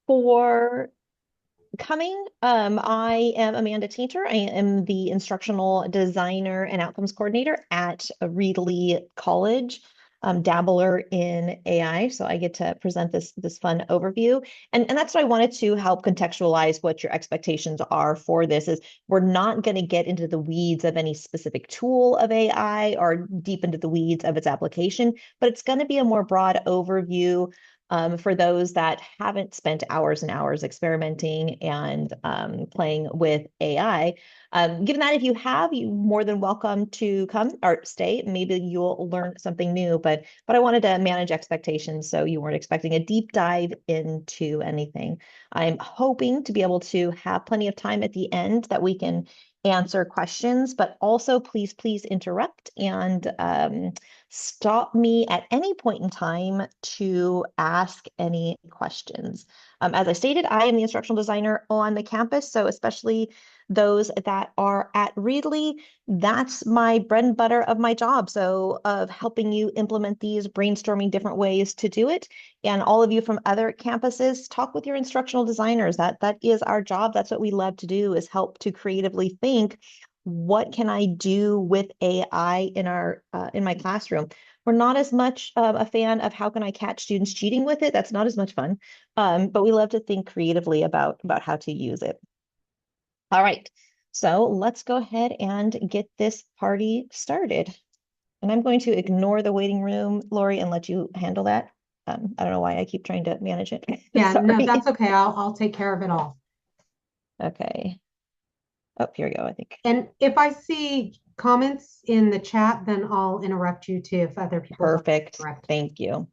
for coming. I am Amanda Taintor. I am the instructional designer and outcomes coordinator at Reedley College, dabbler in AI. So I get to present this fun overview. And that's what I wanted to help contextualize what your expectations are for this is we're not going to get into the weeds of any specific tool of AI or deep into the weeds of its application, but it's going to be a more broad overview for those that haven't spent hours and hours experimenting and playing with AI. Given that if you have, you're more than welcome to come or stay. Maybe you'll learn something new, but I wanted to manage expectations so you weren't expecting a deep dive into anything. I'm hoping to be able to have plenty of time at the end that we can answer questions, but also please interrupt and stop me at any point in time to ask any questions. As I stated, I am the instructional designer on the campus, so especially those that are at Reedley, that's my bread and butter of my job. So of helping you implement these, brainstorming different ways to do it. And all of you from other campuses, talk with your instructional designers. That is our job. That's what we love to do is help to creatively think, what can I do with AI in my classroom? We're not as much a fan of how can I catch students cheating with it. That's not as much fun. But we love to think creatively about how to use it. All right, so let's go ahead and get this party started. And I'm going to ignore the waiting room, Lori, and let you handle that. I don't know why I keep trying to manage it. Yeah, no, Sorry. that's okay. I'll take care of it all. Okay. Oh, here we go, I think. And if I see comments in the chat, then I'll interrupt you too if other people want to Perfect. interrupt. Thank you.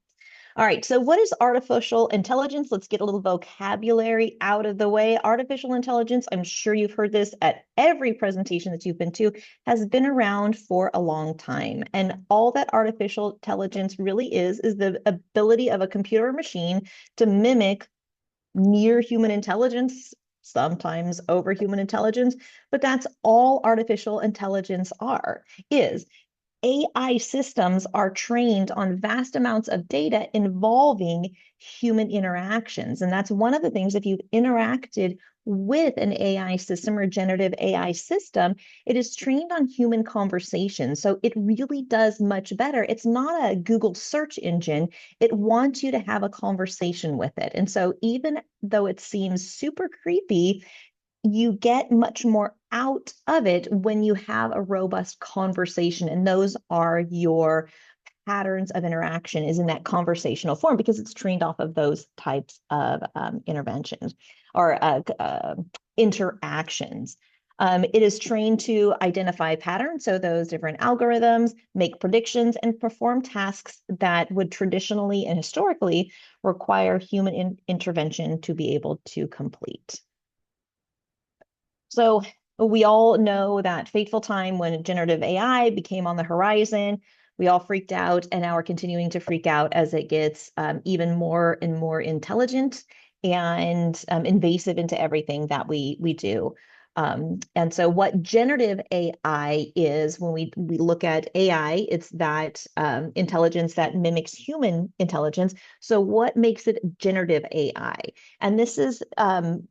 All right, so what is artificial intelligence? Let's get a little vocabulary out of the way. Artificial intelligence, I'm sure you've heard this at every presentation that you've been to, has been around for a long time. And all that artificial intelligence really is the ability of a computer or machine to mimic near human intelligence, sometimes over human intelligence, but that's all artificial intelligence is. AI systems are trained on vast amounts of data involving human interactions. And that's one of the things, if you've interacted with an AI system or generative AI system, it is trained on human conversation. So it really does much better. It's not a Google search engine. It wants you to have a conversation with it. And so even though it seems super creepy, you get much more out of it when you have a robust conversation. And those are your patterns of interaction is in that conversational form because it's trained off of those types of interventions or interactions. It is trained to identify patterns, so those different algorithms, make predictions, and perform tasks that would traditionally and historically require human intervention to be able to complete. So we all know that fateful time when generative AI became on the horizon. We all freaked out, and now we're continuing to freak out as it gets even more and more intelligent and invasive into everything that we do. And so what generative AI is, when we look at AI, it's that intelligence that mimics human intelligence. So what makes it generative AI? And this is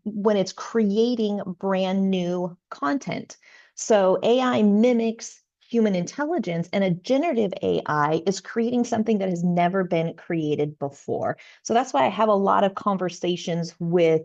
when it's creating brand new content. So AI mimics human intelligence, and a generative AI is creating something that has never been created before. So that's why I have a lot of conversations with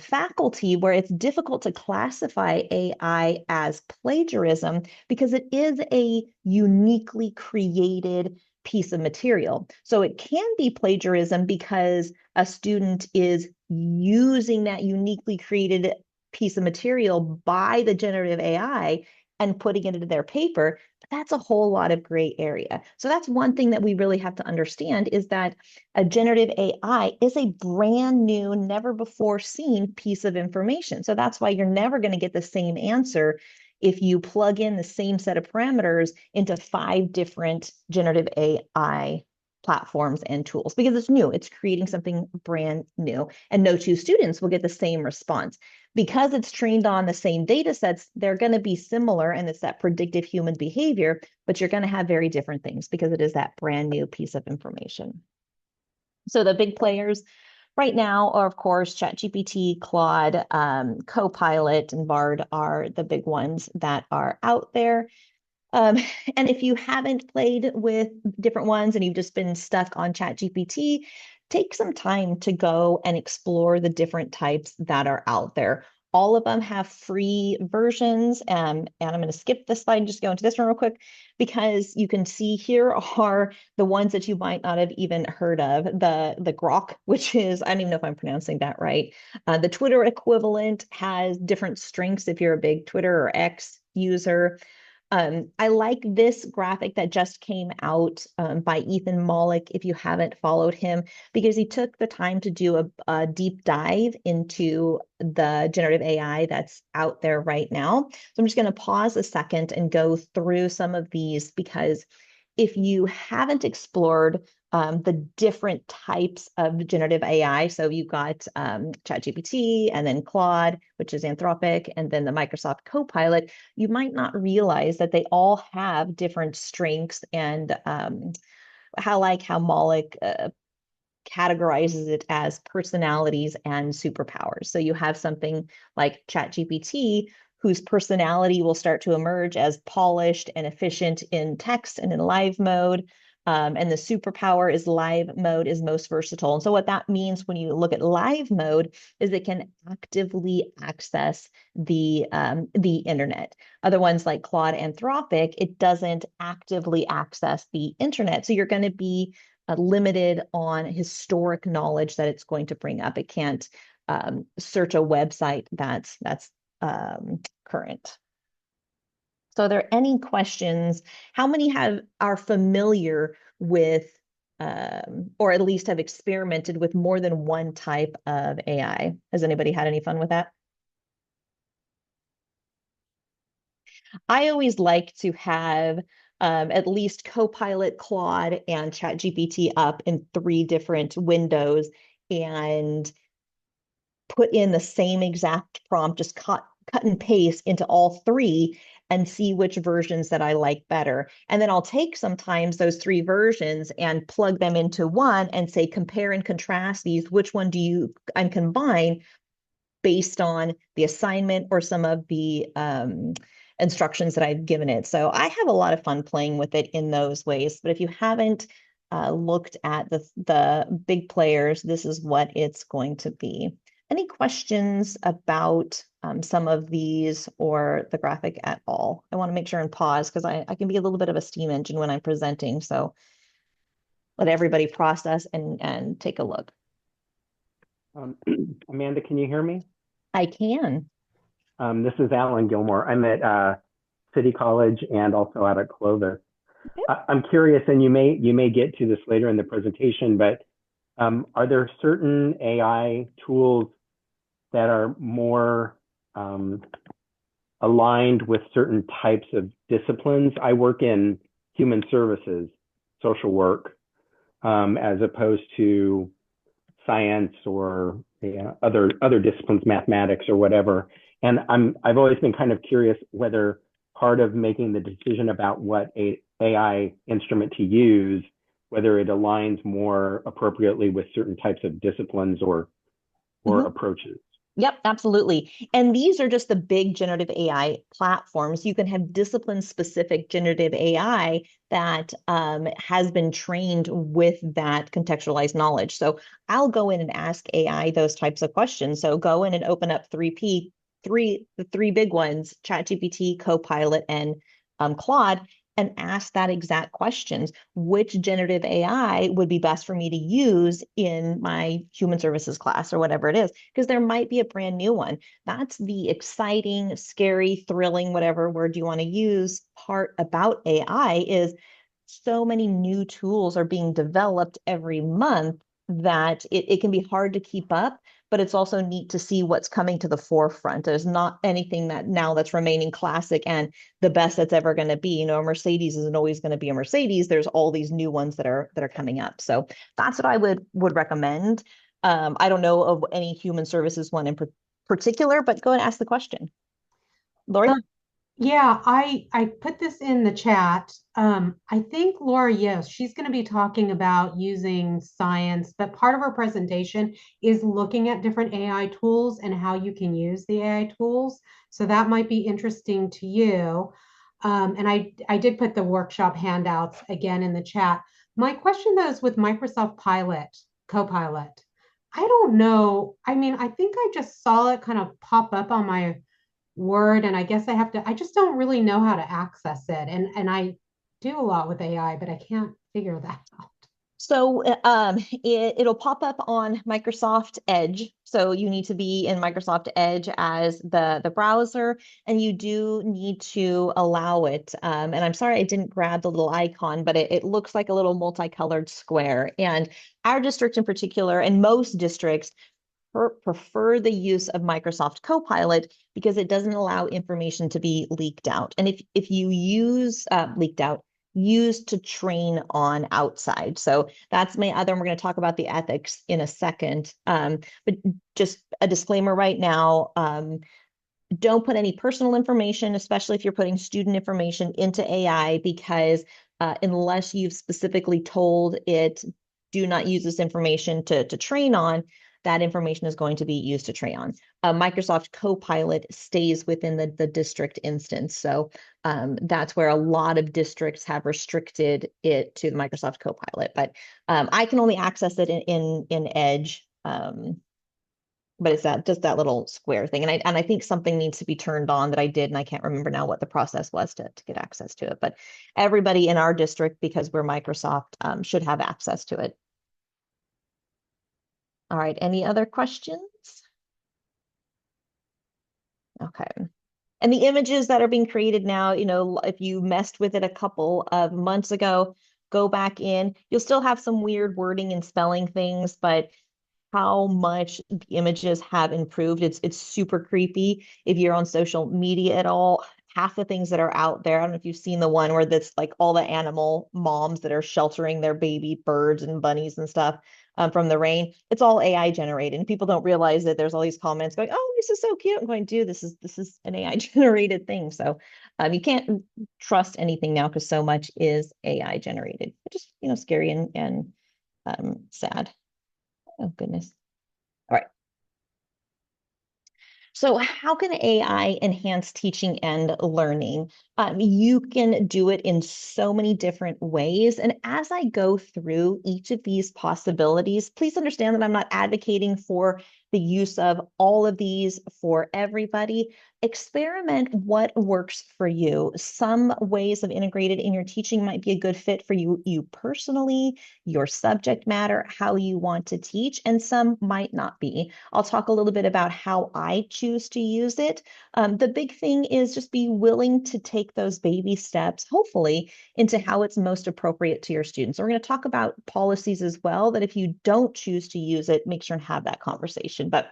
faculty where it's difficult to classify AI as plagiarism because it is a uniquely created piece of material. So it can be plagiarism because a student is using that uniquely created piece of material by the generative AI and putting it into their paper. But that's a whole lot of gray area. So that's one thing that we really have to understand is that a generative AI is a brand new, never before seen piece of information. So that's why you're never going to get the same answer if you plug in the same set of parameters into 5 different generative AI platforms and tools because it's new. It's creating something brand new, and no two students will get the same response. Because it's trained on the same data sets, they're going to be similar, and it's that predictive human behavior, but you're going to have very different things because it is that brand new piece of information. So the big players Right now, of course, ChatGPT, Claude, Copilot, and Bard are the big ones that are out there. Um, and if you haven't played with different ones and you've just been stuck on ChatGPT, take some time to go and explore the different types that are out there. All of them have free versions. And I'm going to skip this slide and just go into this one real quick because you can see here are the ones that you might not have even heard of. The Grok, which is, I don't even know if I'm pronouncing that right. The Twitter equivalent has different strengths if you're a big Twitter or X user. I like this graphic that just came out by Ethan Mollick, if you haven't followed him, because he took the time to do a deep dive into the generative AI that's out there right now. So I'm just going to pause a second and go through some of these because if you haven't explored the different types of generative AI, so you've got ChatGPT and then Claude, which is Anthropic, and then the Microsoft Copilot, you might not realize that they all have different strengths and how Maulik categorizes it as personalities and superpowers. So you have something like ChatGPT, whose personality will start to emerge as polished and efficient in text and in live mode. And the superpower is live mode is most versatile. And so what that means when you look at live mode is it can actively access the internet. Other ones like Claude Anthropic, it doesn't actively access the internet. So you're going to be limited on historic knowledge that it's going to bring up. It can't search a website that's current. So are there any questions? How many are familiar with or at least have experimented with more than one type of AI? Has anybody had any fun with that? I always like to have at least Copilot, Claude, and ChatGPT up in three different windows and put in the same exact prompt, just cut and paste into all three and see which versions that I like better. And then I'll take sometimes those three versions and plug them into one and say, compare and contrast these. Which one do you, and combine based on the assignment or some of the instructions that I've given it. So I have a lot of fun playing with it in those ways. But if you haven't looked at the big players, this is what it's going to be. Any questions about some of these or the graphic at all? I want to make sure and pause because I can be a little bit of a steam engine when I'm presenting. So let everybody process and take a look. Amanda, can you hear me? I can. This is Alan Gilmore. I'm at City College and also out at Clovis. I'm curious, and you may get to this later in the presentation, but are there certain AI tools that are more aligned with certain types of disciplines? I work in human services, social work, as opposed to science or other disciplines, mathematics or whatever. And I've always been kind of curious whether part of making the decision about what AI instrument to use, whether it aligns more appropriately with certain types of disciplines or approaches. Yep, absolutely. And these are just the big generative AI platforms. You can have discipline-specific generative AI that has been trained with that contextualized knowledge. So I'll go in and ask AI those types of questions. So go in and open up the three big ones, ChatGPT, Copilot, and Claude, and ask that exact questions. Which generative AI would be best for me to use in my human services class or whatever it is? Because there might be a brand new one. That's the exciting, scary, thrilling, whatever word you want to use part about AI is so many new tools are being developed every month that it can be hard to keep up, but it's also neat to see what's coming to the forefront. There's not anything that now that's remaining classic and the best that's ever going to be. You know, a Mercedes isn't always going to be a Mercedes. There's all these new ones that are coming up. So that's what I would recommend. I don't know of any human services one in particular, but go and ask the question. Lori? Yeah, I put this in the chat. I think Laura, yes, she's going to be talking about using science, but part of her presentation is looking at different AI tools and how you can use the AI tools. So that might be interesting to you. And I did put the workshop handouts again in the chat. My question though is with Microsoft Pilot, Copilot. I don't know. I mean, I think I just saw it kind of pop up on my Word, and I guess I just don't really know how to access it. And I do a lot with AI, but I can't figure that out. So it'll pop up on Microsoft Edge. So you need to be in Microsoft Edge as the browser, and you do need to allow it. And I'm sorry I didn't grab the little icon, but it looks like a little multicolored square. And our district in particular, and most districts, prefer the use of Microsoft Copilot because it doesn't allow information to be leaked out. And if you use leaked out, used to train on outside. So that's my other, and we're going to talk about the ethics in a second. But just a disclaimer right now, don't put any personal information, especially if you're putting student information into AI, because unless you've specifically told it, do not use this information to train on, that information is going to be used to train on. Microsoft Copilot stays within the district instance. So that's where a lot of districts have restricted it to the Microsoft Copilot. But I can only access it in Edge. But it's just that little square thing. And I think something needs to be turned on that I did, and I can't remember now what the process was to get access to it. But everybody in our district, because we're Microsoft, should have access to it. All right, any other questions? Okay. And the images that are being created now, if you messed with it a couple of months ago, go back in. You'll still have some weird wording and spelling things, but how much the images have improved. It's super creepy. If you're on social media at all, half the things that are out there, I don't know if you've seen the one where that's like all the animal moms that are sheltering their baby birds and bunnies and stuff from the rain. It's all AI generated, and people don't realize that there's all these comments going, "Oh, this is so cute." I'm going, "Dude, this is an AI generated thing." So you can't trust anything now because so much is AI generated, which is scary and sad. Oh, goodness. All right. So how can AI enhance teaching and learning? You can do it in so many different ways. And as I go through each of these possibilities, please understand that I'm not advocating for the use of all of these for everybody. Experiment what works for you. Some ways of integrated in your teaching might be a good fit for you personally, your subject matter, how you want to teach, and some might not be. I'll talk a little bit about how I choose to use it. The big thing is just be willing to take those baby steps, hopefully, into how it's most appropriate to your students. We're going to talk about policies as well, that if you don't choose to use it, make sure and have that conversation. But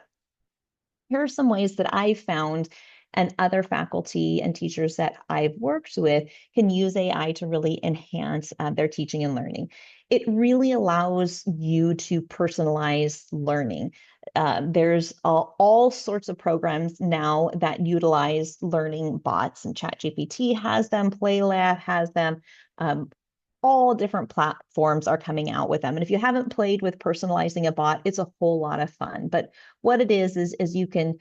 here are some ways that I've found and other faculty and teachers that I've worked with can use AI to really enhance their teaching and learning. It really allows you to personalize learning. There's all sorts of programs now that utilize learning bots, and ChatGPT has them, PlayLab has them. All different platforms are coming out with them. And if you haven't played with personalizing a bot, it's a whole lot of fun. But what it is you can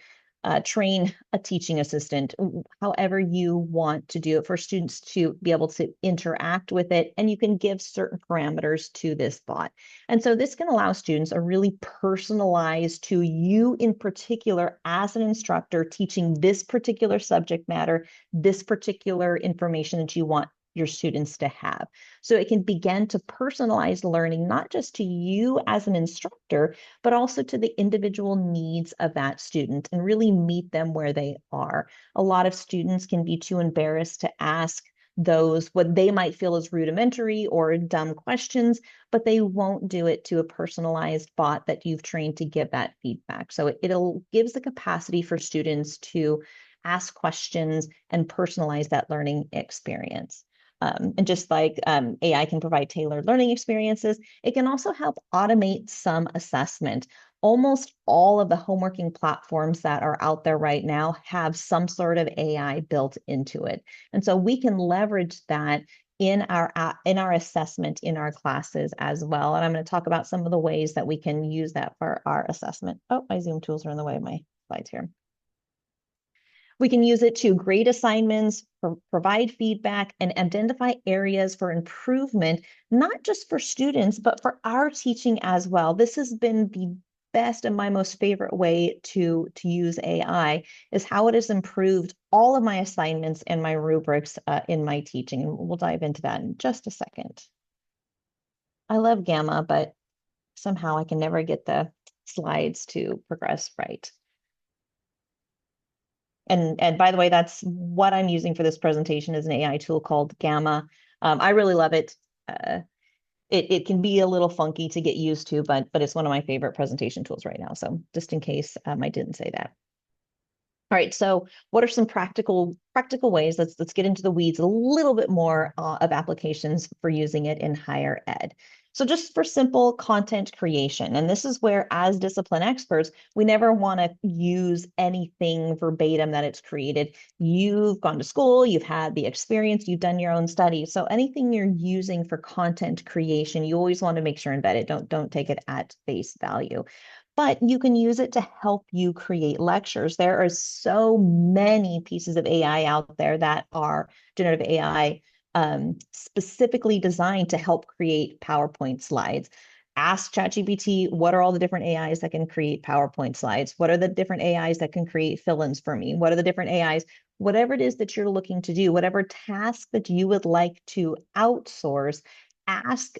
train a teaching assistant however you want to do it for students to be able to interact with it. And you can give certain parameters to this bot. And so this can allow students a really personalized to you in particular as an instructor teaching this particular subject matter, this particular information that you want your students to have. So it can begin to personalize learning, not just to you as an instructor, but also to the individual needs of that student and really meet them where they are. A lot of students can be too embarrassed to ask those what they might feel is rudimentary or dumb questions, but they won't do it to a personalized bot that you've trained to give that feedback. So it'll gives the capacity for students to ask questions and personalize that learning experience. And just like AI can provide tailored learning experiences, it can also help automate some assessment. Almost all of the homeworking platforms that are out there right now have some sort of AI built into it. And so we can leverage that in our assessment in our classes as well. And I'm going to talk about some of the ways that we can use that for our assessment. Oh, my Zoom tools are in the way of my slides here. We can use it to grade assignments, provide feedback, and identify areas for improvement, not just for students, but for our teaching as well. This has been the best and my most favorite way to use AI is how it has improved all of my assignments and my rubrics in my teaching. And we'll dive into that in just a second. I love Gamma, but somehow I can never get the slides to progress right. And by the way, that's what I'm using for this presentation is an AI tool called Gamma. I really love it. It can be a little funky to get used to, but it's one of my favorite presentation tools right now. So just in case I didn't say that. All right, so what are some practical ways? Let's get into the weeds a little bit more of applications for using it in higher ed. So just for simple content creation, and this is where as discipline experts, we never want to use anything verbatim that it's created. You've gone to school, you've had the experience, you've done your own study. So anything you're using for content creation, you always want to make sure embed it. Don't take it at face value. But you can use it to help you create lectures. There are so many pieces of AI out there that are generative AI specifically designed to help create PowerPoint slides. Ask ChatGPT, what are all the different AIs that can create PowerPoint slides? What are the different AIs that can create fill-ins for me? What are the different AIs? Whatever it is that you're looking to do, whatever task that you would like to outsource, ask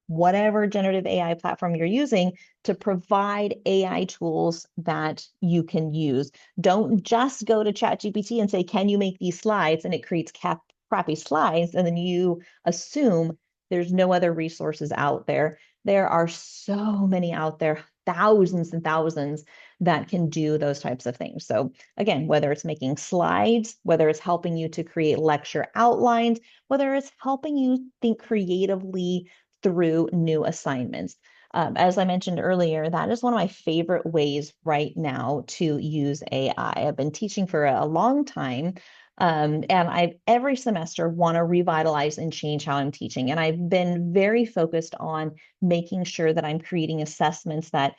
whatever generative AI platform you're using to provide AI tools that you can use. Don't just go to ChatGPT and say, can you make these slides? And it creates crappy slides. And then you assume there's no other resources out there. There are so many out there, thousands and thousands that can do those types of things. So again, whether it's making slides, whether it's helping you to create lecture outlines, whether it's helping you think creatively through new assignments. As I mentioned earlier, that is one of my favorite ways right now to use AI. I've been teaching for a long time, and I every semester want to revitalize and change how I'm teaching. And I've been very focused on making sure that I'm creating assessments that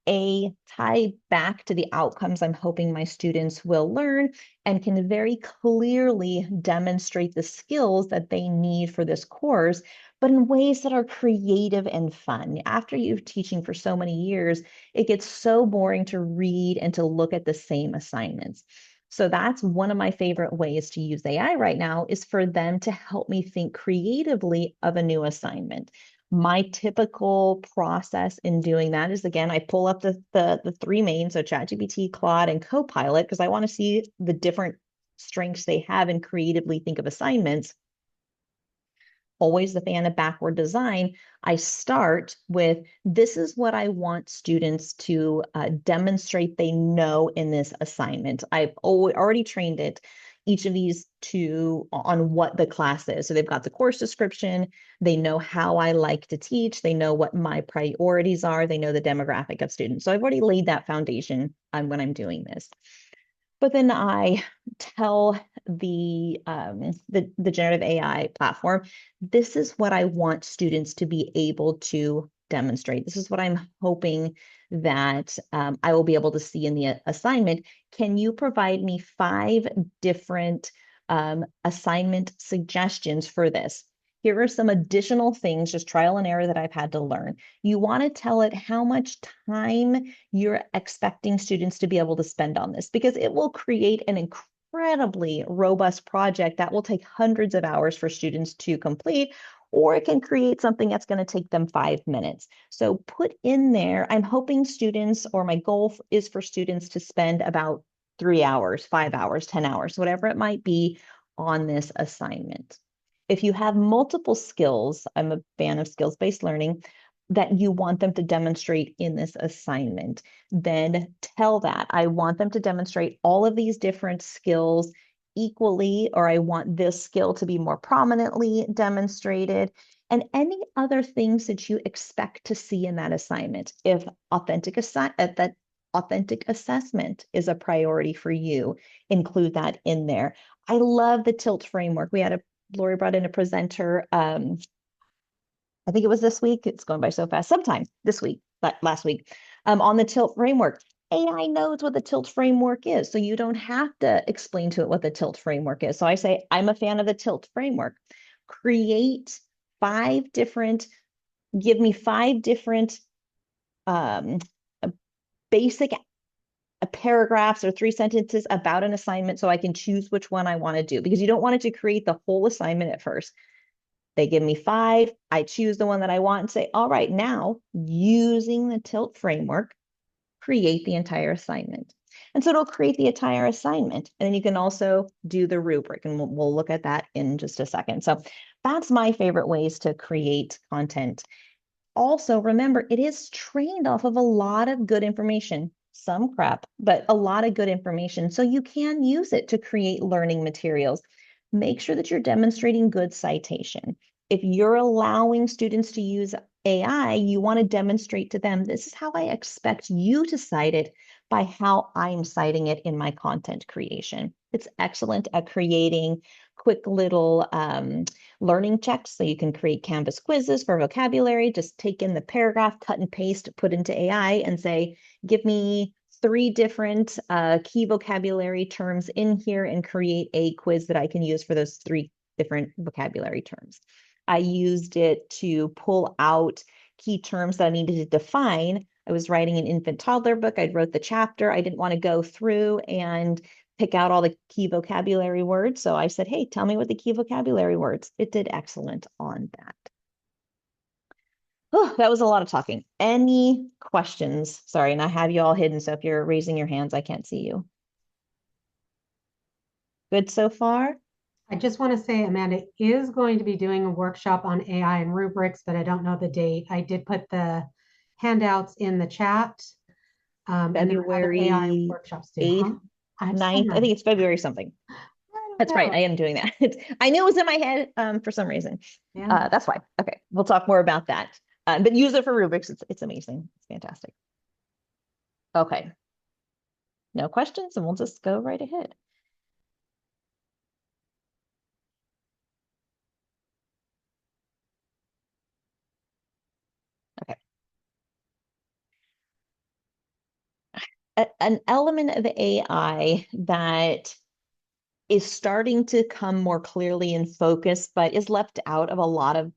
tie back to the outcomes I'm hoping my students will learn and can very clearly demonstrate the skills that they need for this course, but in ways that are creative and fun. After you're teaching for so many years, it gets so boring to read and to look at the same assignments. So that's one of my favorite ways to use AI right now is for them to help me think creatively of a new assignment. My typical process in doing that is, again, I pull up the three main, so ChatGPT, Claude, and Copilot, because I want to see the different strengths they have and creatively think of assignments. Always the fan of backward design. I start with, this is what I want students to demonstrate they know in this assignment. I've already trained it, each of these on what the class is. So they've got the course description, they know how I like to teach, they know what my priorities are, they know the demographic of students. So I've already laid that foundation when I'm doing this. But then I tell the generative AI platform, this is what I want students to be able to demonstrate. This is what I'm hoping that I will be able to see in the assignment. Can you provide me 5 different assignment suggestions for this? Here are some additional things, just trial and error that I've had to learn. You want to tell it how much time you're expecting students to be able to spend on this, because it will create an incredibly robust project that will take hundreds of hours for students to complete, or it can create something that's going to take them 5 minutes. So put in there, I'm hoping students, or my goal is for students to spend about 3 hours, 5 hours, 10 hours, whatever it might be on this assignment. If you have multiple skills, I'm a fan of skills-based learning, that you want them to demonstrate in this assignment, then tell that I want them to demonstrate all of these different skills equally, or I want this skill to be more prominently demonstrated. and any other things that you expect to see in that assignment. If that authentic assessment is a priority for you, include that in there. I love the tilt framework. Lori brought in a presenter, I think it was this week. It's going by so fast. Sometime this week, but last week, on the tilt framework. AI knows what the tilt framework is, so you don't have to explain to it what the tilt framework is. So I say, I'm a fan of the tilt framework. Create give me 5 different um, basic paragraphs or 3 sentences about an assignment so I can choose which one I want to do, because you don't want it to create the whole assignment at first. They give me 5, I choose the one that I want and say, all right, now using the tilt framework, create the entire assignment. And so it'll create the entire assignment. And then you can also do the rubric, and we'll look at that in just a second. So that's my favorite ways to create content. Also, remember, it is trained off of a lot of good information, some crap, but a lot of good information. So you can use it to create learning materials. Make sure that you're demonstrating good citation. If you're allowing students to use AI, you want to demonstrate to them, this is how I expect you to cite it by how I'm citing it in my content creation. It's excellent at creating quick little learning checks. So you can create Canvas quizzes for vocabulary, just take in the paragraph, cut and paste, put into AI and say, give me 3 different key vocabulary terms in here and create a quiz that I can use for those 3 different vocabulary terms. I used it to pull out key terms that I needed to define. I was writing an infant toddler book. I wrote the chapter. I didn't want to go through and pick out all the key vocabulary words. So I said, hey, tell me what the key vocabulary words. It did excellent on that. Oh, that was a lot of talking. Any questions? Sorry, and I have you all hidden, so if you're raising your hands, I can't see you. Good so far? I just want to say Amanda is going to be doing a workshop on AI and rubrics, but I don't know the date. I did put the handouts in the chat. February AI workshops too. 8th, Huh? 9th. I think it's February something. That's right. I am doing that. I knew it was in my head for some reason. Yeah. That's why. Okay. We'll talk more about that. But use it for rubrics. It's amazing. It's fantastic. Okay. No questions, and we'll just go right ahead. Okay. An element of AI that is starting to come more clearly in focus, but is left out of a lot of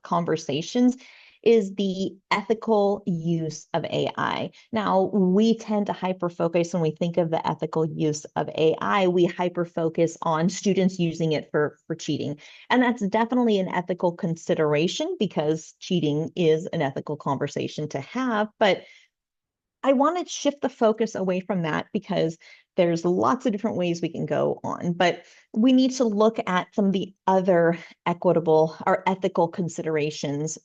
conversations, is the ethical use of AI. Now, we tend to hyper-focus when we think of the ethical use of AI, we hyper-focus on students using it for cheating. And that's definitely an ethical consideration because cheating is an ethical conversation to have, but I want to shift the focus away from that because there's lots of different ways we can go on, but we need to look at some of the other equitable or ethical considerations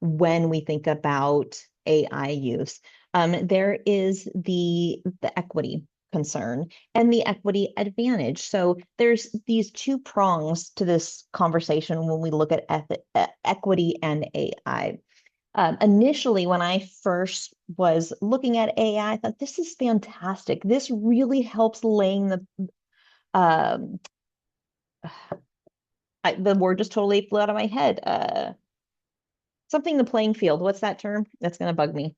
when we think about AI use. There is the equity concern and the equity advantage. So there's these 2 prongs to this conversation when we look at equity and AI. Initially, when I first was looking at AI, I thought, this is fantastic. This really helps laying the word just totally flew out of my head. Something the playing field. What's that term? That's going to bug me.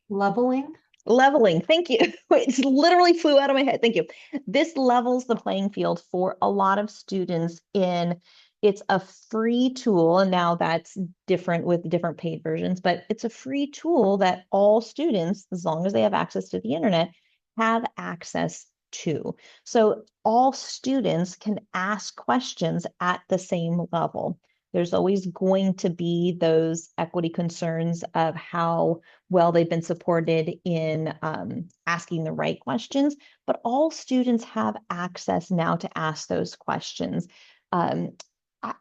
Leveling. Leveling. Thank you. It literally flew out of my head. Thank you. This levels the playing field for a lot of students it's a free tool. And now that's different with different paid versions, but it's a free tool that all students, as long as they have access to the internet, have access to. So all students can ask questions at the same level. There's always going to be those equity concerns of how well they've been supported in asking the right questions, but all students have access now to ask those questions.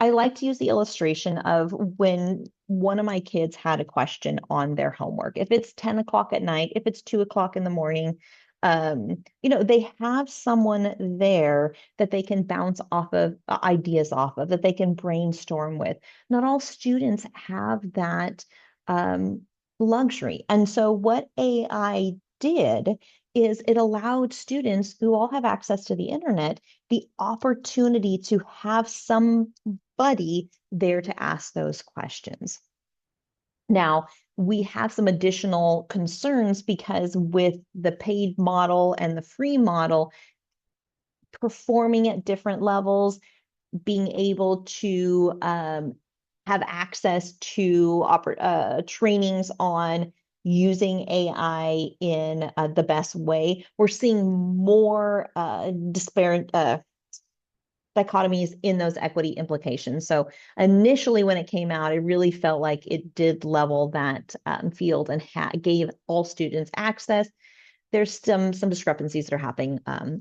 I like to use the illustration of when one of my kids had a question on their homework. If it's 10 o'clock at night, if it's 2 o'clock in the morning, They have someone there that they can bounce off of ideas off of, that they can brainstorm with. Not all students have that um, luxury. And so what AI did is it allowed students who all have access to the internet the opportunity to have somebody there to ask those questions. Now, we have some additional concerns because with the paid model and the free model, performing at different levels, being able to have access to trainings on using AI in the best way, we're seeing more disparate dichotomies in those equity implications. So initially, when it came out, it really felt like it did level that field and gave all students access. There's some discrepancies that are happening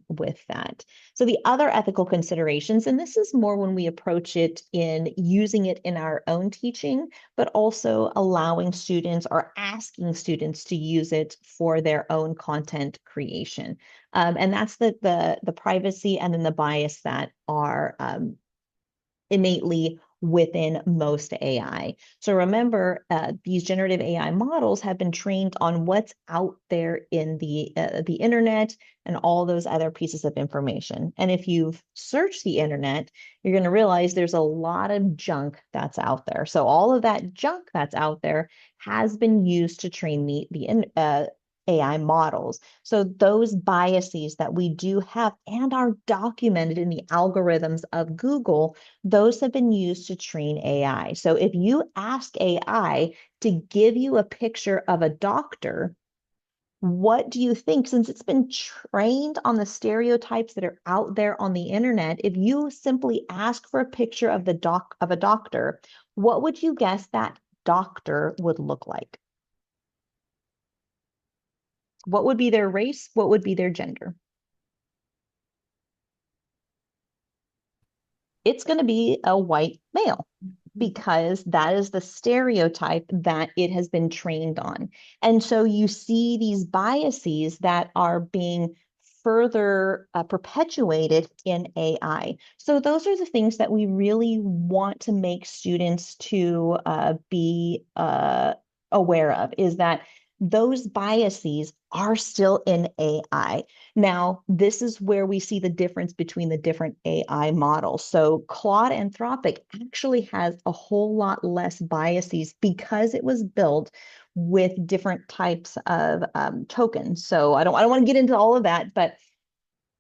with that. So the other ethical considerations, and this is more when we approach it in using it in our own teaching, but also allowing students or asking students to use it for their own content creation. And that's the privacy and then the bias that are innately within most AI. So remember, these generative AI models have been trained on what's out there in the internet and all those other pieces of information. And if you've searched the internet, you're going to realize there's a lot of junk that's out there. So all of that junk that's out there has been used to train the AI models. So those biases that we do have and are documented in the algorithms of Google, those have been used to train AI. So if you ask AI to give you a picture of a doctor, what do you think? Since it's been trained on the stereotypes that are out there on the internet, if you simply ask for a picture of a doctor, what would you guess that doctor would look like? What would be their race? What would be their gender? It's going to be a white male because that is the stereotype that it has been trained on. And so you see these biases that are being further perpetuated in AI. So those are the things that we really want to make students to be aware of, is that those biases are still in AI. Now, this is where we see the difference between the different AI models. So Claude Anthropic actually has a whole lot less biases because it was built with different types of tokens. So I don't want to get into all of that, but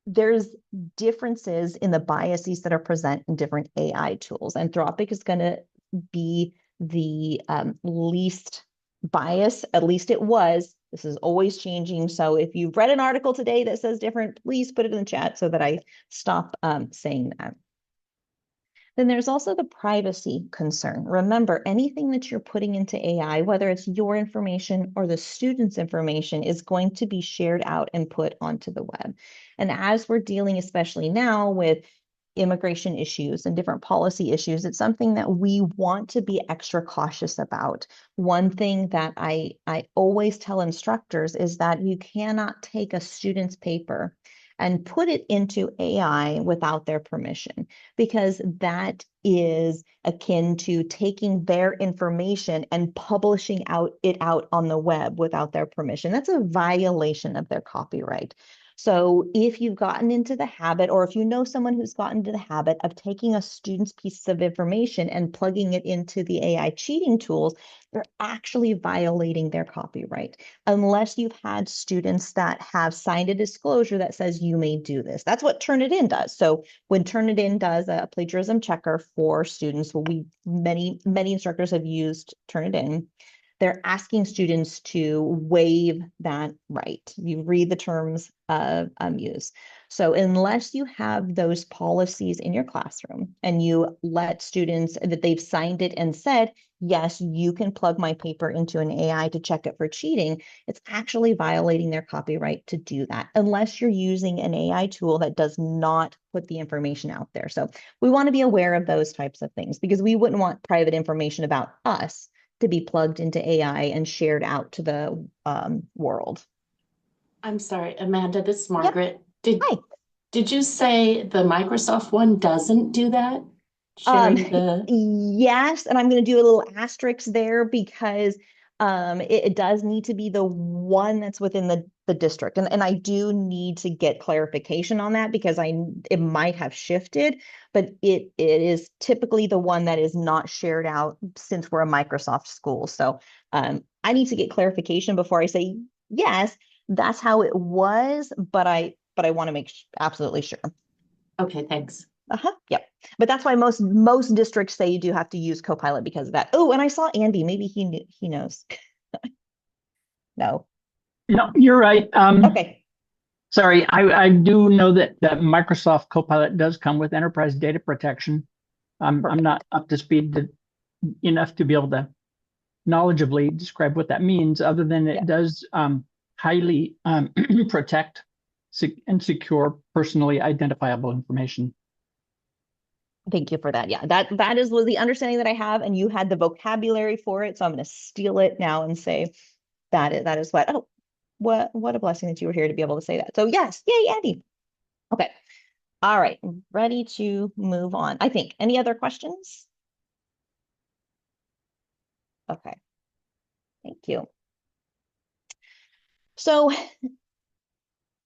there's differences in the biases that are present in different AI tools. Anthropic is going to be the least bias, at least it was. This is always changing. So if you've read an article today that says different, please put it in the chat so that I stop saying that. Then there's also the privacy concern. Remember, anything that you're putting into AI, whether it's your information or the student's information, is going to be shared out and put onto the web. And as we're dealing, especially now, with immigration issues and different policy issues, it's something that we want to be extra cautious about. One thing that I always tell instructors is that you cannot take a student's paper and put it into AI without their permission, because that is akin to taking their information and publishing it out on the web without their permission. That's a violation of their copyright. So if you've gotten into the habit, or if you know someone who's gotten into the habit of taking a student's pieces of information and plugging it into the AI cheating tools, they're actually violating their copyright, unless you've had students that have signed a disclosure that says you may do this. That's what Turnitin does. So when Turnitin does a plagiarism checker for students, well, many instructors have used Turnitin. They're asking students to waive that right. You read the terms of use. So unless you have those policies in your classroom and you let students that they've signed it and said, yes, you can plug my paper into an AI to check it for cheating, it's actually violating their copyright to do that, unless you're using an AI tool that does not put the information out there. So we want to be aware of those types of things, because we wouldn't want private information about us to be plugged into AI and shared out to the world. I'm sorry, Amanda, this is Yep. Margaret. Hi. Did you say the Microsoft one doesn't do that? Um, Sharing the, yes, and I'm going to do a little asterisk there because it does need to be the one that's within the district. And I do need to get clarification on that because it might have shifted, but it is typically the one that is not shared out since we're a Microsoft school. So I need to get clarification before I say yes, that's how it was, but I want to make absolutely sure. okay, thanks. Yep. But that's why most districts say you do have to use Copilot because of that. Oh, and I saw Andy. Maybe he knows. No. No, you're right. Okay. Sorry, I do know that Microsoft Copilot does come with enterprise data protection. I'm Perfect. not up to speed enough to be able to knowledgeably describe what that means, other than Yeah. it does highly protect and secure personally identifiable information. Thank you for that. Yeah, that was the understanding that I have, and you had the vocabulary for it. So I'm going to steal it now and say that is what. Oh, what a blessing that you were here to be able to say that. So yes, yay, Andy. Okay. All right. Ready to move on. I think. Any other questions? Okay. Thank you. So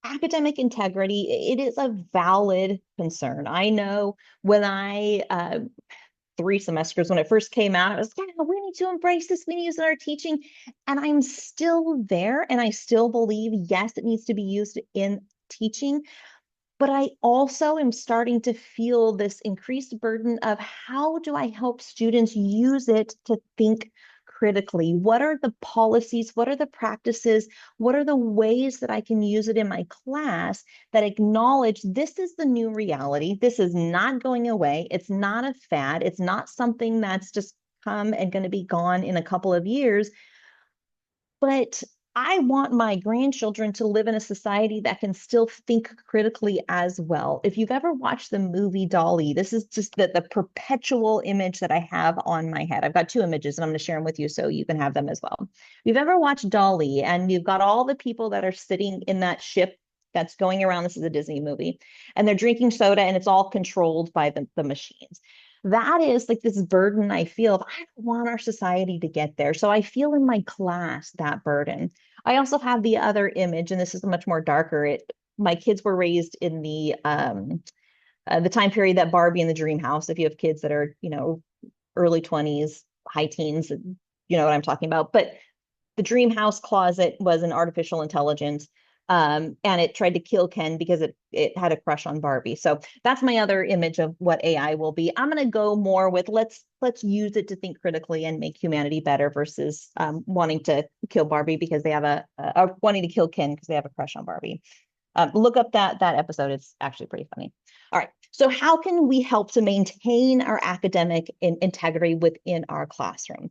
academic integrity, it is a valid concern. I know when I 3 semesters when it first came out, I was, yeah, we need to embrace this, we need to use it in our teaching. And I'm still there, and I still believe, yes, it needs to be used in teaching. But I also am starting to feel this increased burden of how do I help students use it to think critically? What are the policies? What are the practices? What are the ways that I can use it in my class that acknowledge this is the new reality? This is not going away. It's not a fad. It's not something that's just come and going to be gone in a couple of years. But I want my grandchildren to live in a society that can still think critically as well. If you've ever watched the movie Dolly, this is just the perpetual image that I have on my head. I've got 2 images and I'm going to share them with you so you can have them as well. If you've ever watched Dolly and you've got all the people that are sitting in that ship that's going around, this is a Disney movie, and they're drinking soda and it's all controlled by the machines. That is like this burden I feel of I don't want our society to get there. So I feel in my class that burden. I also have the other image, and this is much more darker. My kids were raised in the time period that Barbie and the Dream House. If you have kids that are, early 20s, high teens, you know what I'm talking about. But the dream house closet was an artificial intelligence. And it tried to kill Ken because it had a crush on Barbie. So that's my other image of what AI will be. I'm going to go more with let's use it to think critically and make humanity better versus wanting to kill Barbie because they have or wanting to kill Ken because they have a crush on Barbie. Look up that episode. It's actually pretty funny. All right. So how can we help to maintain our academic integrity within our classroom?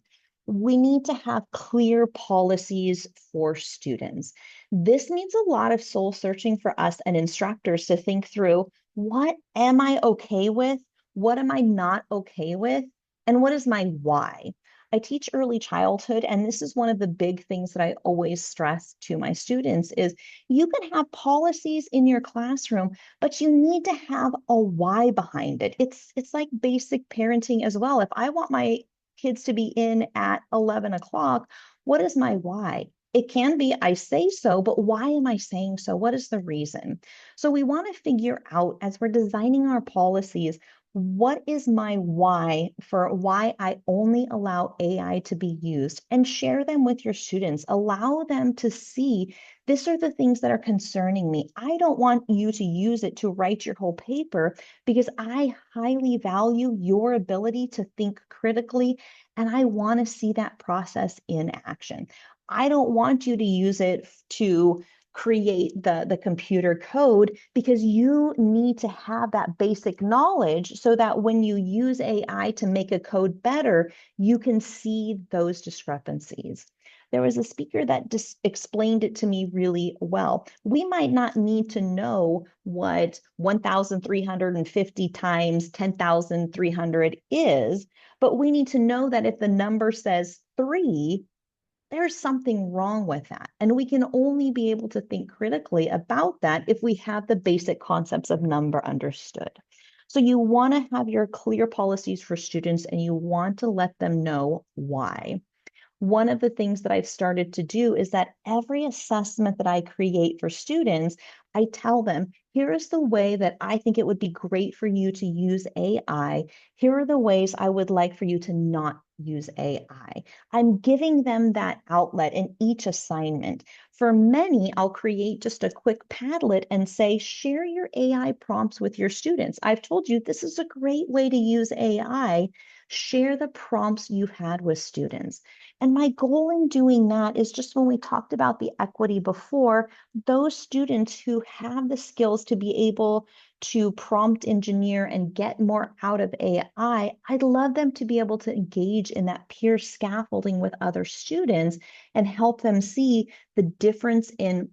We need to have clear policies for students. This means a lot of soul searching for us and instructors to think through what am I okay with? What am I not okay with? And what is my why? I teach early childhood, and this is one of the big things that I always stress to my students is you can have policies in your classroom, but you need to have a why behind it. It's like basic parenting as well. If I want my kids to be in at 11 o'clock, what is my why? It can be I say so, but why am I saying so? What is the reason? So we want to figure out as we're designing our policies, what is my why for why I only allow AI to be used, and share them with your students. Allow them to see these are the things that are concerning me. I don't want you to use it to write your whole paper because I highly value your ability to think critically, and I want to see that process in action. I don't want you to use it to create the computer code because you need to have that basic knowledge so that when you use AI to make a code better, you can see those discrepancies. There was a speaker that just explained it to me really well. We might not need to know what 1,350 times 10,300 is, but we need to know that if the number says 3, there's something wrong with that. And we can only be able to think critically about that if we have the basic concepts of number understood. So you want to have your clear policies for students and you want to let them know why. One of the things that I've started to do is that every assessment that I create for students, I tell them, here is the way that I think it would be great for you to use AI. Here are the ways I would like for you to not use AI. I'm giving them that outlet in each assignment. For many, I'll create just a quick Padlet and say, share your AI prompts with your students. I've told you this is a great way to use AI. Share the prompts you've had with students. And my goal in doing that is just when we talked about the equity before, those students who have the skills to be able to prompt engineer and get more out of AI, I'd love them to be able to engage in that peer scaffolding with other students and help them see the difference in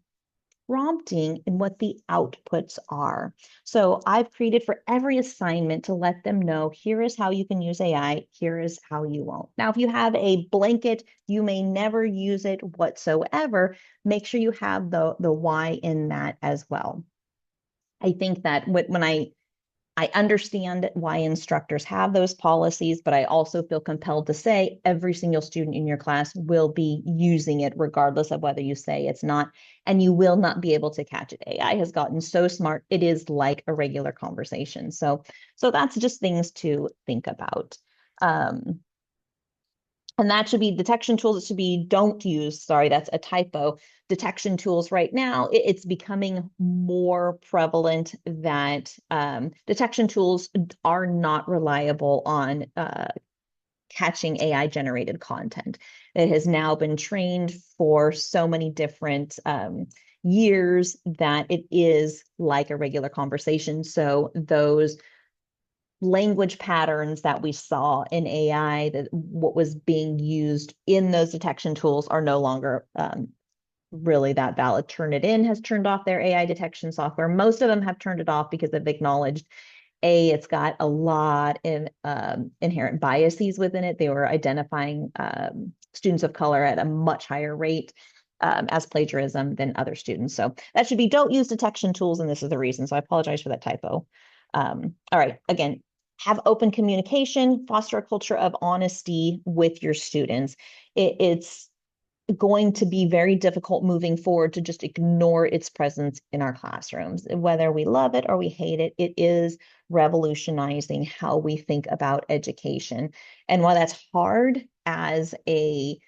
prompting and what the outputs are. So I've created for every assignment to let them know, here is how you can use AI, here is how you won't. Now, if you have a blanket, you may never use it whatsoever, make sure you have the why in that as well. I think that when I understand why instructors have those policies, but I also feel compelled to say every single student in your class will be using it regardless of whether you say it's not, and you will not be able to catch it. AI has gotten so smart, it is like a regular conversation. So that's just things to think about. And that should be detection tools. It should be don't use, sorry, that's a typo. Detection tools right now, it's becoming more prevalent that detection tools are not reliable on catching AI generated content. It has now been trained for so many different years that it is like a regular conversation. So those language patterns that we saw in AI, that what was being used in those detection tools are no longer really that valid. Turnitin has turned off their AI detection software. Most of them have turned it off because they've acknowledged, it's got a lot of inherent biases within it. They were identifying students of color at a much higher rate as plagiarism than other students. So that should be don't use detection tools, and this is the reason. So I apologize for that typo. All right, again, have open communication, foster a culture of honesty with your students. It's going to be very difficult moving forward to just ignore its presence in our classrooms. Whether we love it or we hate it, it is revolutionizing how we think about education. And while that's hard as a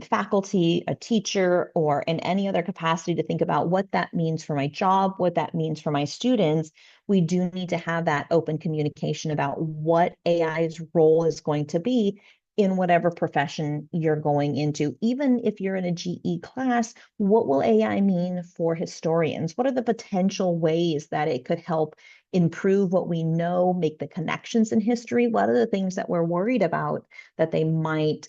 faculty, a teacher, or in any other capacity to think about what that means for my job, what that means for my students, we do need to have that open communication about what AI's role is going to be in whatever profession you're going into. Even if you're in a GE class, what will AI mean for historians? What are the potential ways that it could help improve what we know, make the connections in history? What are the things that we're worried about that they might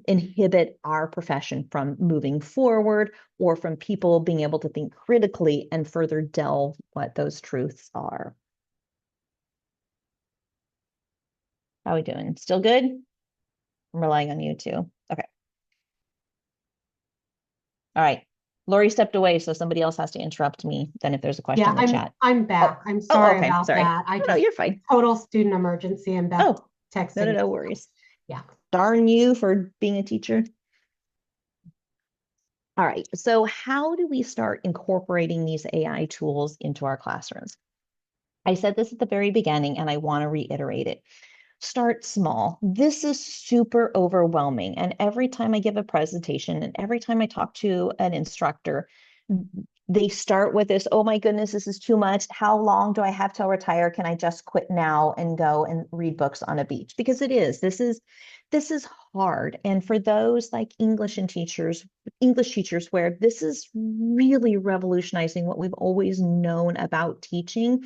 inhibit our profession from moving forward, or from people being able to think critically and further delve what those truths are? How are we doing? Still good? I'm relying on you too. Okay. All right. Lori stepped away, so somebody else has to interrupt me then if there's a question in the chat. I'm back. I'm sorry okay. about Sorry. that. No, you're fine. Total student emergency and Beth texting. No worries. Yeah. Darn you for being a teacher. All right. So how do we start incorporating these AI tools into our classrooms? I said this at the very beginning, and I want to reiterate it. Start small. This is super overwhelming. And every time I give a presentation and every time I talk to an instructor, they start with this, oh my goodness, this is too much. How long do I have till retire? Can I just quit now and go and read books on a beach? Because it is. This is hard. And for those like English teachers, where this is really revolutionizing what we've always known about teaching,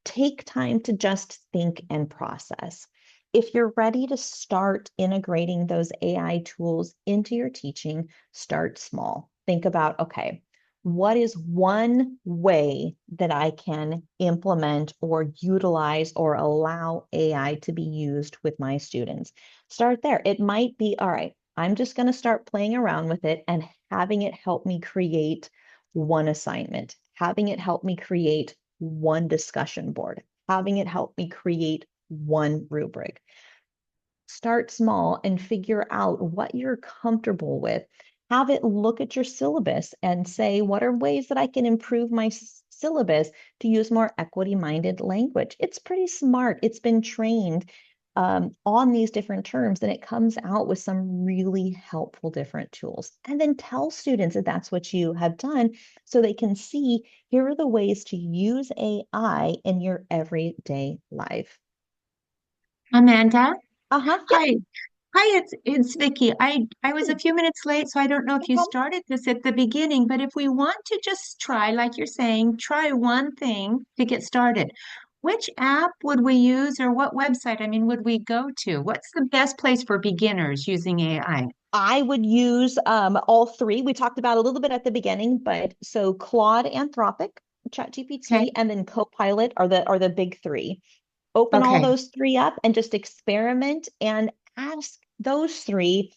take time to just think and process. If you're ready to start integrating those AI tools into your teaching, start small. Think about, okay, what is one way that I can implement or utilize or allow AI to be used with my students? Start there. It might be, all right, I'm just going to start playing around with it and having it help me create one assignment, having it help me create one discussion board, having it help me create one rubric. Start small and figure out what you're comfortable with. Have it look at your syllabus and say, what are ways that I can improve my syllabus to use more equity-minded language? It's pretty smart. It's been trained on these different terms, and it comes out with some really helpful different tools. And then tell students that that's what you have done so they can see, here are the ways to use AI in your everyday life. Amanda? Yep. Hi. Hi, it's Vicky. I was a few minutes late, so I don't know No if you problem. started this at the beginning, but if we want to just try, like you're saying, try one thing to get started, which app would we use or what website, I mean, would we go to? What's the best place for beginners using AI? I would use all three. We talked about a little bit at the beginning, but so Claude, Anthropic, Okay. ChatGPT, and then Copilot are the big three. Open all Okay. those three up and just experiment and ask those three,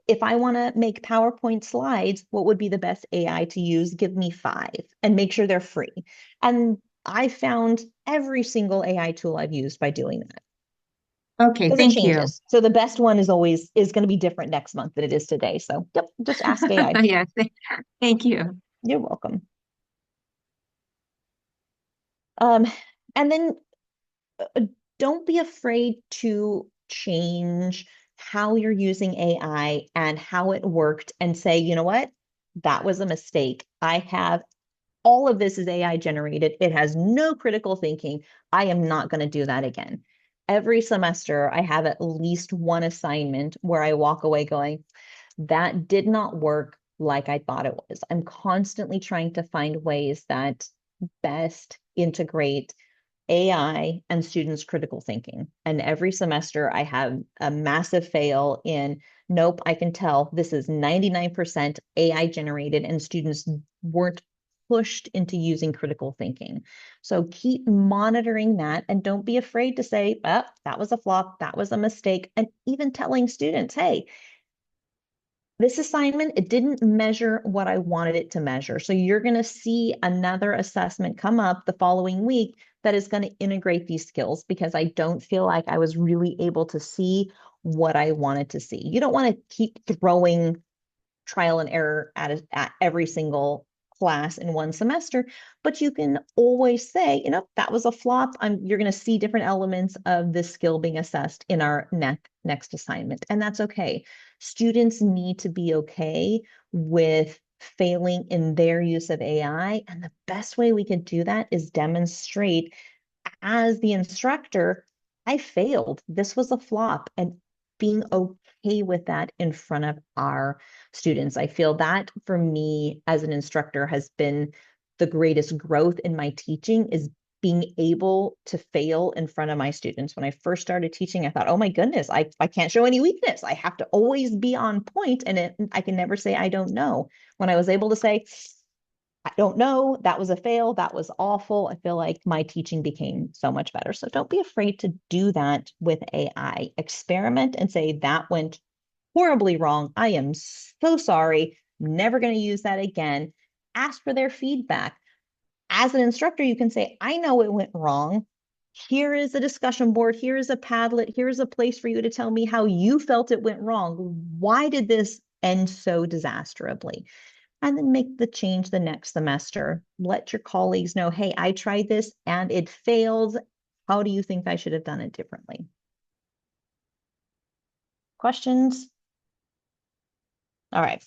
if I want to make PowerPoint slides, what would be the best AI to use? Give me five and make sure they're free. And I found every single AI tool I've used by doing that. Okay, Because it thank you. changes. So the best one is always going to be different next month than it is today. So yep, just ask AI. Yeah, thank you. You're welcome. Um, and then uh, don't be afraid to change how you're using AI and how it worked and say, you know what? That was a mistake. I have all of this is AI generated. It has no critical thinking. I am not going to do that again. Every semester, I have at least one assignment where I walk away going, that did not work like I thought it was. I'm constantly trying to find ways that best integrate AI and students' critical thinking. And every semester, I have a massive fail in, nope, I can tell this is 99% AI generated and students weren't pushed into using critical thinking. So keep monitoring that and don't be afraid to say, oh, that was a flop, that was a mistake. And even telling students, hey, this assignment, it didn't measure what I wanted it to measure. So you're going to see another assessment come up the following week that is going to integrate these skills because I don't feel like I was really able to see what I wanted to see. You don't want to keep throwing trial and error at every single class in one semester, but you can always say, you know, that was a flop. You're going to see different elements of this skill being assessed in our next assignment, and that's okay. Students need to be okay with failing in their use of AI, and the best way we can do that is demonstrate as the instructor, I failed. This was a flop, and being okay with that in front of our students. I feel that for me as an instructor has been the greatest growth in my teaching is being able to fail in front of my students. When I first started teaching, I thought, oh my goodness, I can't show any weakness. I have to always be on point, and I can never say I don't know. When I was able to say, I don't know, that was a fail, that was awful, I feel like my teaching became so much better. So don't be afraid to do that with AI. Experiment and say, that went horribly wrong. I am so sorry. Never going to use that again. Ask for their feedback. As an instructor, you can say, I know it went wrong. Here is a discussion board. Here is a Padlet. Here is a place for you to tell me how you felt it went wrong. Why did this end so disastrously? And then make the change the next semester. Let your colleagues know, hey, I tried this and it failed. How do you think I should have done it differently? Questions? All right.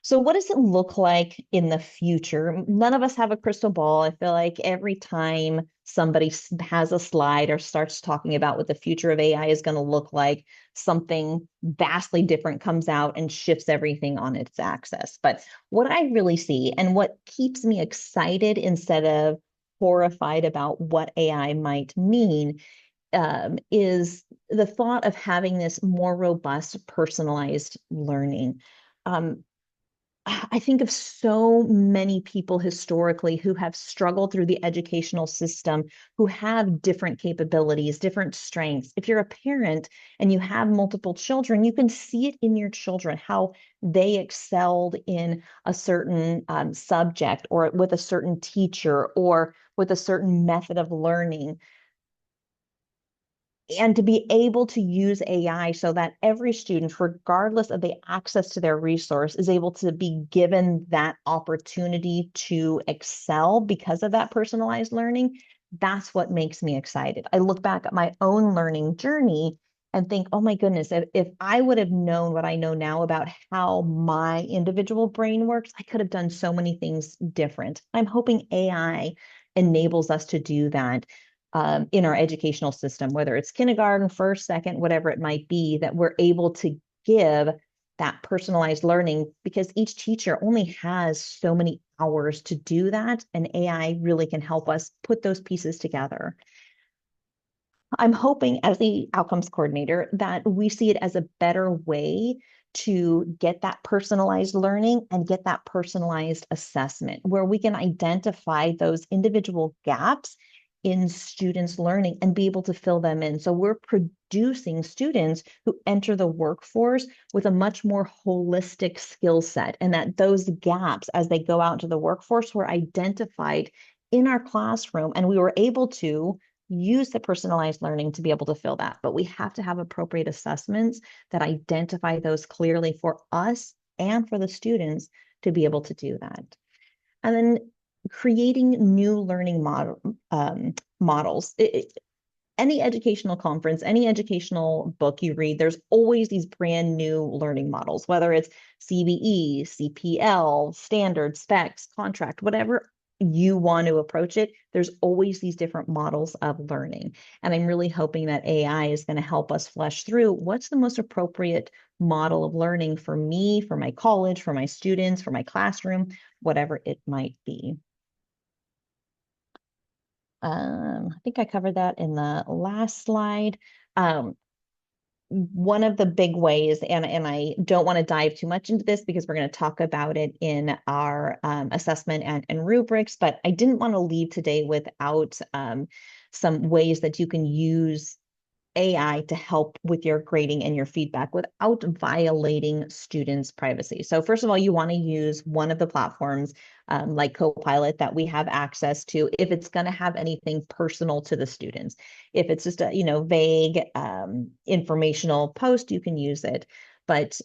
So what does it look like in the future? None of us have a crystal ball. I feel like every time somebody has a slide or starts talking about what the future of AI is going to look like, something vastly different comes out and shifts everything on its axis. But what I really see and what keeps me excited instead of horrified about what AI might mean is the thought of having this more robust, personalized learning. Um, I think of so many people historically who have struggled through the educational system, who have different capabilities, different strengths. If you're a parent and you have multiple children, you can see it in your children, how they excelled in a certain subject or with a certain teacher or with a certain method of learning. And to be able to use AI so that every student, regardless of the access to their resource, is able to be given that opportunity to excel because of that personalized learning, that's what makes me excited. I look back at my own learning journey and think, oh my goodness, if I would have known what I know now about how my individual brain works, I could have done so many things different. I'm hoping AI enables us to do that in our educational system, whether it's kindergarten, first, second, whatever it might be, that we're able to give that personalized learning because each teacher only has so many hours to do that, and AI really can help us put those pieces together. I'm hoping as the outcomes coordinator that we see it as a better way to get that personalized learning and get that personalized assessment where we can identify those individual gaps in students' learning and be able to fill them in. So we're producing students who enter the workforce with a much more holistic skill set, and that those gaps as they go out into the workforce were identified in our classroom, and we were able to use the personalized learning to be able to fill that. But we have to have appropriate assessments that identify those clearly for us and for the students to be able to do that. And then creating new learning models. Any educational conference, any educational book you read, there's always these brand new learning models, whether it's CBE, CPL, standard, specs, contract, whatever you want to approach it, there's always these different models of learning. And I'm really hoping that AI is going to help us flesh through what's the most appropriate model of learning for me, for my college, for my students, for my classroom, whatever it might be. I think I covered that in the last slide. One of the big ways, and I don't want to dive too much into this because we're going to talk about it in our assessment and rubrics, but I didn't want to leave today without some ways that you can use AI to help with your grading and your feedback without violating students' privacy. So first of all, you want to use one of the platforms like Copilot that we have access to if it's going to have anything personal to the students. If it's just a vague informational post, you can use it. But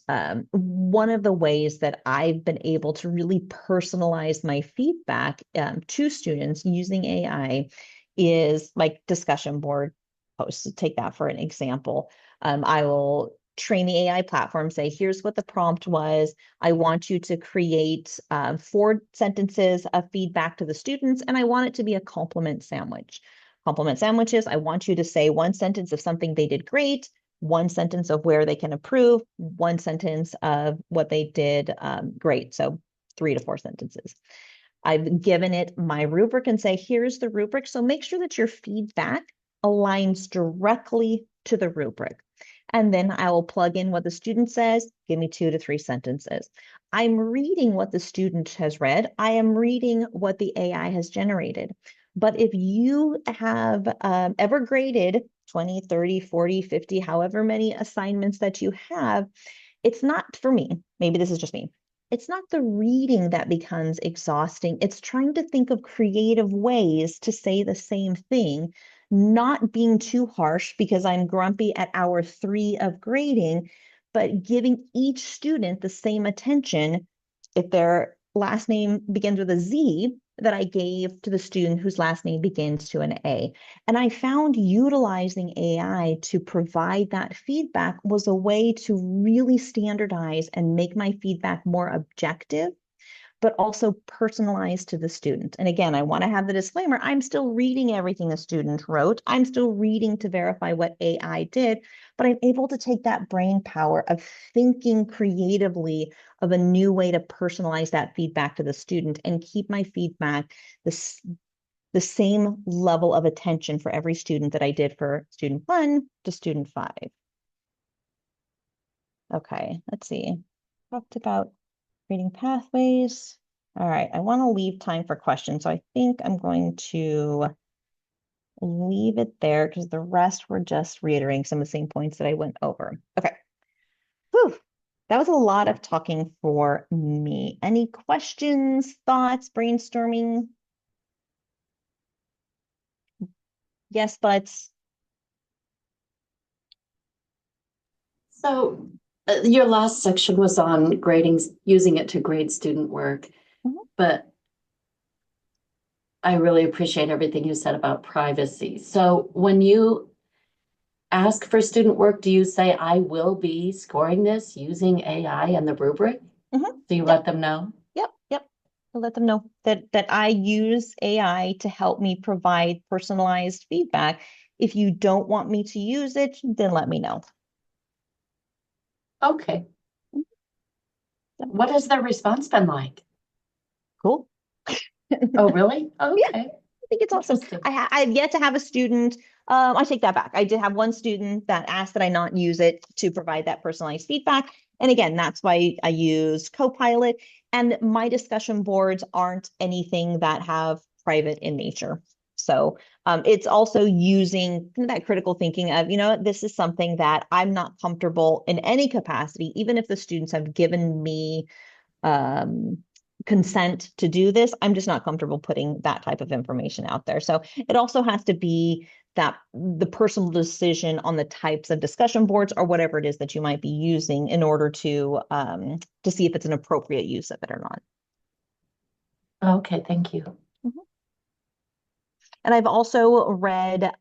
one of the ways that I've been able to really personalize my feedback to students using AI is like discussion board posts. So take that for an example. I will train the AI platform, say, here's what the prompt was. I want you to create 4 sentences of feedback to the students, and I want it to be a compliment sandwich. Compliment sandwiches, I want you to say 1 sentence of something they did great, 1 sentence of where they can improve, 1 sentence of what they did great. So 3 to 4 sentences. I've given it my rubric and say, here's the rubric. So make sure that your feedback aligns directly to the rubric. And then I will plug in what the student says, give me 2 to 3 sentences. I'm reading what the student has read. I am reading what the AI has generated. But if you have ever graded 20, 30, 40, 50, however many assignments that you have, it's not for me. Maybe this is just me. It's not the reading that becomes exhausting. It's trying to think of creative ways to say the same thing, not being too harsh because I'm grumpy at hour 3 of grading, but giving each student the same attention if their last name begins with a Z that I gave to the student whose last name begins to an A. And I found utilizing AI to provide that feedback was a way to really standardize and make my feedback more objective, but also personalized to the student. And again, I want to have the disclaimer, I'm still reading everything the student wrote. I'm still reading to verify what AI did, but I'm able to take that brain power of thinking creatively of a new way to personalize that feedback to the student and keep my feedback the same level of attention for every student that I did for student 1 to student 5. Okay, let's see. Talked about Creating pathways. All right, I want to leave time for questions, so I think I'm going to leave it there because the rest were just reiterating some of the same points that I went over. Okay. Whew. That was a lot of talking for me. Any questions, thoughts, brainstorming? Yes, buts. So your last section was on grading, using it to grade student work, but I really appreciate everything you said about privacy. So when you ask for student work, do you say, I will be scoring this using AI and the rubric? Do you let them know? Yep. I'll let them know that I use AI to help me provide personalized feedback. If you don't want me to use it, then let me know. Okay. What has their response been like? Cool. Oh, really? Yeah. Okay. I think it's awesome. I've yet to have a student. I take that back. I did have one student that asked that I not use it to provide that personalized feedback. And again, that's why I use Copilot. And my discussion boards aren't anything that have private in nature. So it's also using that critical thinking of, this is something that I'm not comfortable in any capacity, even if the students have given me um, consent to do this. I'm just not comfortable putting that type of information out there. So it also has to be that the personal decision on the types of discussion boards or whatever it is that you might be using in order to see if it's an appropriate use of it or not. Okay, thank you. Mm-hmm. And I've also read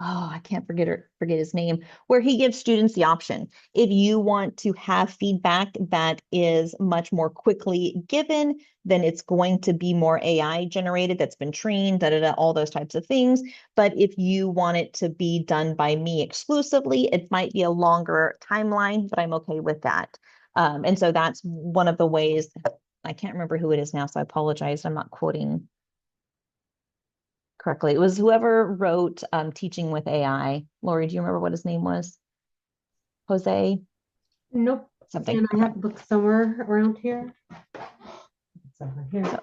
I can't forget his name, where he gives students the option. If you want to have feedback that is much more quickly given, then it's going to be more AI generated, that's been trained, all those types of things. But if you want it to be done by me exclusively, it might be a longer timeline, but I'm okay with that. And so that's one of the ways. I can't remember who it is now, so I apologize. I'm not quoting correctly. It was whoever wrote Teaching with AI. Lori, do you remember what his name was? Jose? Nope. Something. And I have a book somewhere around here. It's over here. So,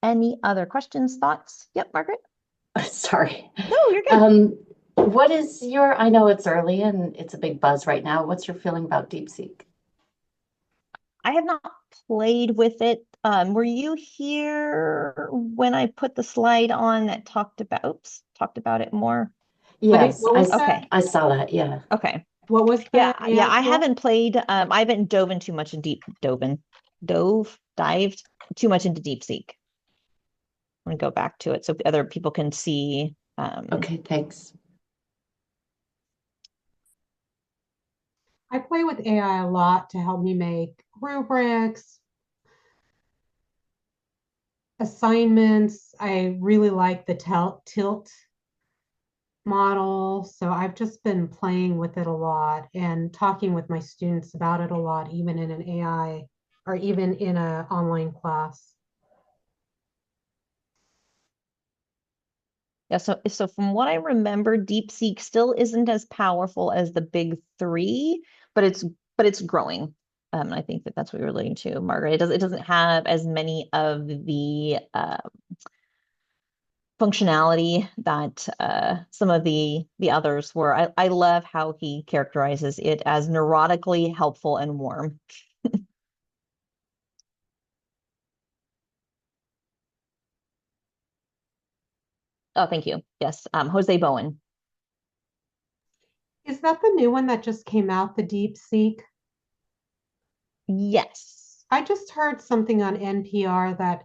any other questions, thoughts? Yep, Margaret? Sorry. No, you're good. What is I know it's early and it's a big buzz right now. What's your feeling about DeepSeek? I have not played with it. Were you here when I put the slide on that talked about it more? Yes, What was Okay. I saw that. Yeah. Okay. What was Yeah, that? yeah. I haven't played. I haven't dove in too much in dived too much into DeepSeek. I'm gonna go back to it so other people can see. Okay, thanks. I play with AI a lot to help me make rubrics, assignments. I really like the tilt model. So I've just been playing with it a lot and talking with my students about it a lot, even in an AI or even in an online class. Yeah, so from what I remember, DeepSeek still isn't as powerful as the big three, but it's growing. I think that's what you're relating to, Margaret. It doesn't have as many of the functionality that some of the others were. I love how he characterizes it as neurotically helpful and warm. Oh, thank you. Yes, Jose Bowen. Is that the new one that just came out, the DeepSeek? Yes. I just heard something on NPR that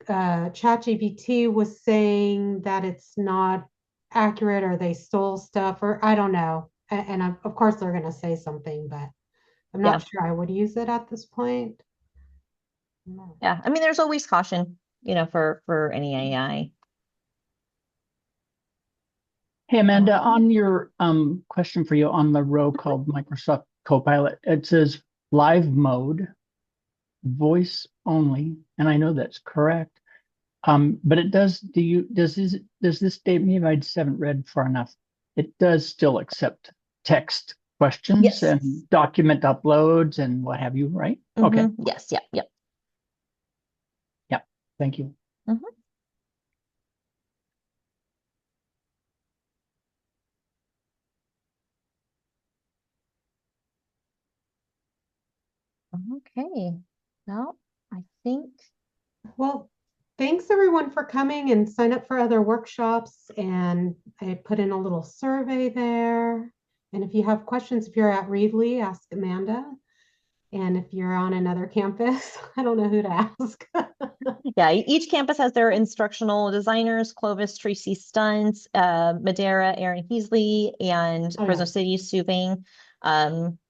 ChatGPT was saying that it's not accurate or they stole stuff or I don't know. And of course they're going to say something, but I'm Yeah. not sure I would use it at this point. No. Yeah. I mean, there's always caution, for any AI. Hey, Amanda, on your question for you on the row called Microsoft Copilot, it says live mode, voice only, and I know that's correct. But it does, does this statement, maybe I just haven't read far enough. It does still accept text questions Yes. and document uploads and what have you, right? Okay. Yes. Yep. Yep. Yep. Thank you. Okay. Well, I think. Well, thanks everyone for coming and sign up for other workshops. And I put in a little survey there. And if you have questions, if you're at Reedley, ask Amanda. And if you're on another campus, I don't know who to ask. Yeah, each campus has their instructional designers, Clovis, Tracy Stuntz, Madera, Aaron Heasley, and Oh, Fresno yeah. City, Suving.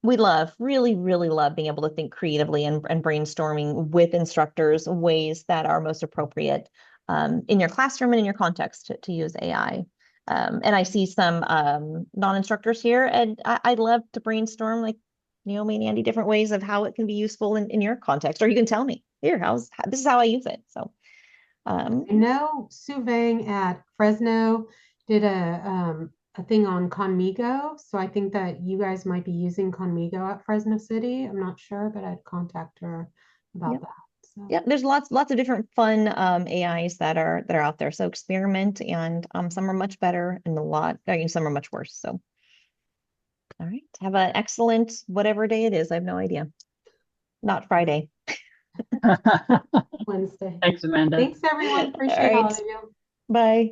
We really love being able to think creatively and brainstorming with instructors ways that are most appropriate in your classroom and in your context to use AI. And I see some non-instructors here, and I'd love to brainstorm like Naomi and Andy different ways of how it can be useful in your context, or you can tell me here, this is how I use it. So I know Sue Vang at Fresno did a thing on Conmigo. So I think that you guys might be using Conmigo at Fresno City. I'm not sure, but I'd contact her about Yep. that. So. Yeah, there's lots of different fun AIs that are out there. So experiment, and some are much better and some are much worse. So all right, have an excellent whatever day it is. I have no idea. Not Friday. Wednesday. Thanks, Amanda. Thanks, everyone. All Appreciate all right. of you. Bye.